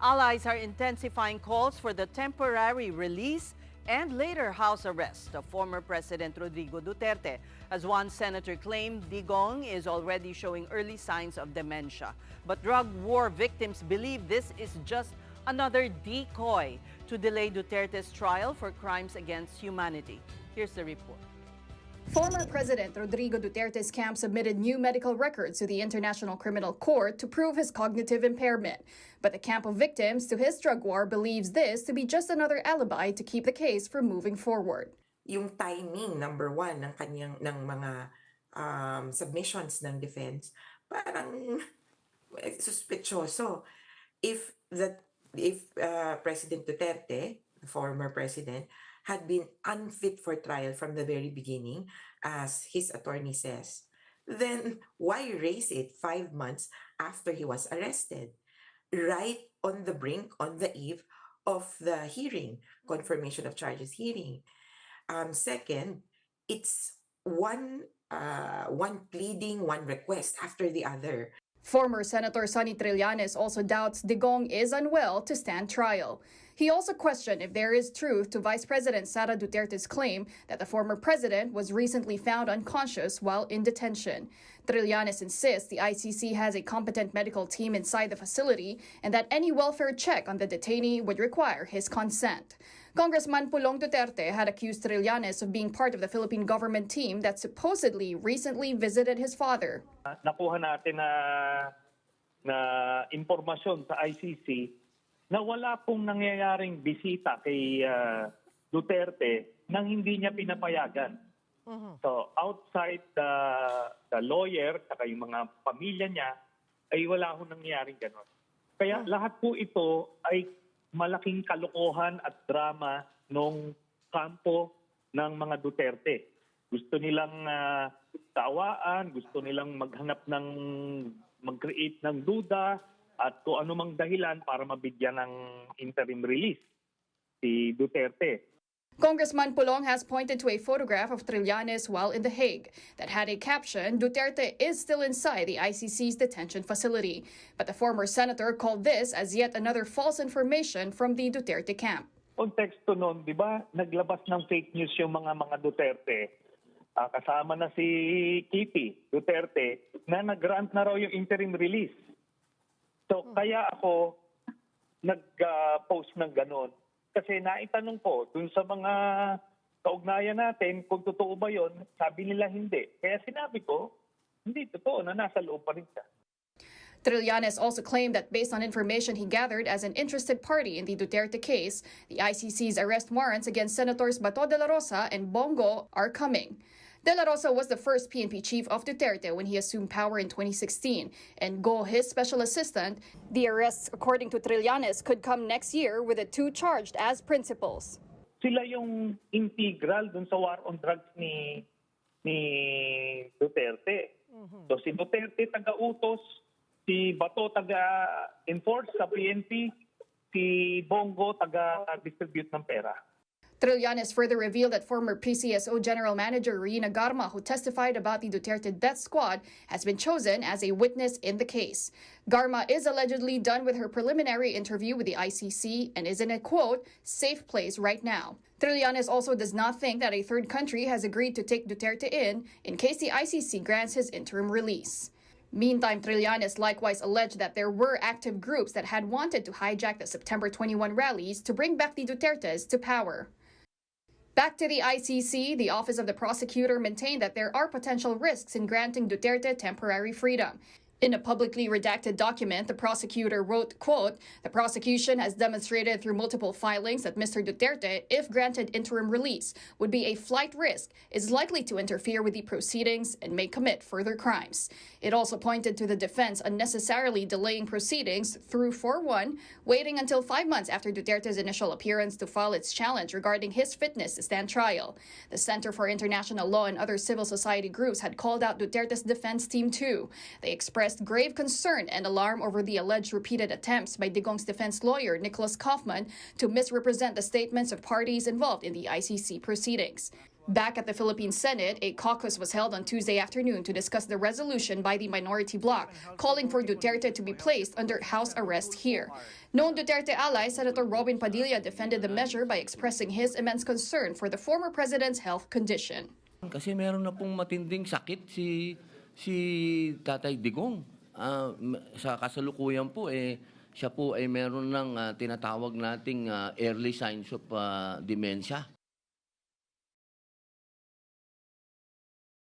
Allies are intensifying calls for the temporary release and later house arrest of former President Rodrigo Duterte. As one senator claimed, Digong is already showing early signs of dementia. But drug war victims believe this is just another decoy to delay Duterte's trial for crimes against humanity. Here's the report. Former President Rodrigo Duterte's camp submitted new medical records to the International Criminal Court to prove his cognitive impairment. But the camp of victims to his drug war believes this to be just another alibi to keep the case from moving forward. Yung timing, number one, ng mga submissions ng defense, parang suspicioso. If President Duterte, the former president, had been unfit for trial from the very beginning, as his attorney says, then why raise it 5 months after he was arrested? Right on the brink, on the eve of the hearing, confirmation of charges hearing. Second, it's one pleading, one request after the other. Former Senator Sonny Trillanes also doubts Digong is unwell to stand trial. He also questioned if there is truth to Vice President Sara Duterte's claim that the former president was recently found unconscious while in detention. Trillanes insists the ICC has a competent medical team inside the facility and that any welfare check on the detainee would require his consent. Congressman Pulong Duterte had accused Trillanes of being part of the Philippine government team that supposedly recently visited his father. Nakuha natin na impormasyon sa ICC na wala pong nangyayaring bisita kay Duterte nang hindi niya pinapayagan. So outside the lawyer at yung mga pamilya niya ay wala hong nangyayaring gano'n. Kaya lahat po ito ay malaking kalokohan at drama nung kampo ng mga Duterte. Gusto nilang tawaan, gusto nilang mag-create ng duda at kung anumang dahilan para mabigyan ng interim release si Duterte. Congressman Pulong has pointed to a photograph of Trillanes while in The Hague that had a caption, "Duterte is still inside the ICC's detention facility." But the former senator called this as yet another false information from the Duterte camp. Konteksto nun, di ba, naglabas ng fake news yung mga Duterte. Kasama na si Kitty Duterte na nag-grant na raw yung interim release. So kaya ako nag-post ng ganon. Kasi naitanong ko dun sa mga kaugnayan natin kung totoo ba yun, sabi nila hindi. Kaya sinabi ko, hindi totoo na nasa loob pa rin siya. Trillanes also claimed that based on information he gathered as an interested party in the Duterte case, the ICC's arrest warrants against Senators Bato de la Rosa and Bongo are coming. De la Rosa was the first PNP chief of Duterte when he assumed power in 2016, and Go, his special assistant. The arrests, according to Trillanes, could come next year with the two charged as principals. Sila yung integral dun sa war on drugs ni Duterte. So si Duterte taga-utos, si Bato taga-enforce sa PNP, si Bongo taga-distribute ng pera. Trillanes further revealed that former PCSO General Manager Rina Garma, who testified about the Duterte death squad, has been chosen as a witness in the case. Garma is allegedly done with her preliminary interview with the ICC and is in a, quote, safe place right now. Trillanes also does not think that a third country has agreed to take Duterte in case the ICC grants his interim release. Meantime, Trillanes likewise alleged that there were active groups that had wanted to hijack the September 21 rallies to bring back the Dutertes to power. Back to the ICC, the Office of the Prosecutor maintained that there are potential risks in granting Duterte temporary freedom. In a publicly redacted document, the prosecutor wrote, quote, "The prosecution has demonstrated through multiple filings that Mr. Duterte, if granted interim release, would be a flight risk, is likely to interfere with the proceedings, and may commit further crimes." It also pointed to the defense unnecessarily delaying proceedings through 4-1, waiting until 5 months after Duterte's initial appearance to file its challenge regarding his fitness to stand trial. The Center for International Law and other civil society groups had called out Duterte's defense team too. They expressed grave concern and alarm over the alleged repeated attempts by Digong's defense lawyer, Nicholas Kaufman, to misrepresent the statements of parties involved in the ICC proceedings. Back at the Philippine Senate, a caucus was held on Tuesday afternoon to discuss the resolution by the minority bloc calling for Duterte to be placed under house arrest here. Known Duterte ally, Senator Robin Padilla defended the measure by expressing his immense concern for the former president's health condition. Kasi meron na pong matinding sakit si Tatay Digong. Sa kasalukuyan po, siya po ay meron ng tinatawag nating early signs of dementia.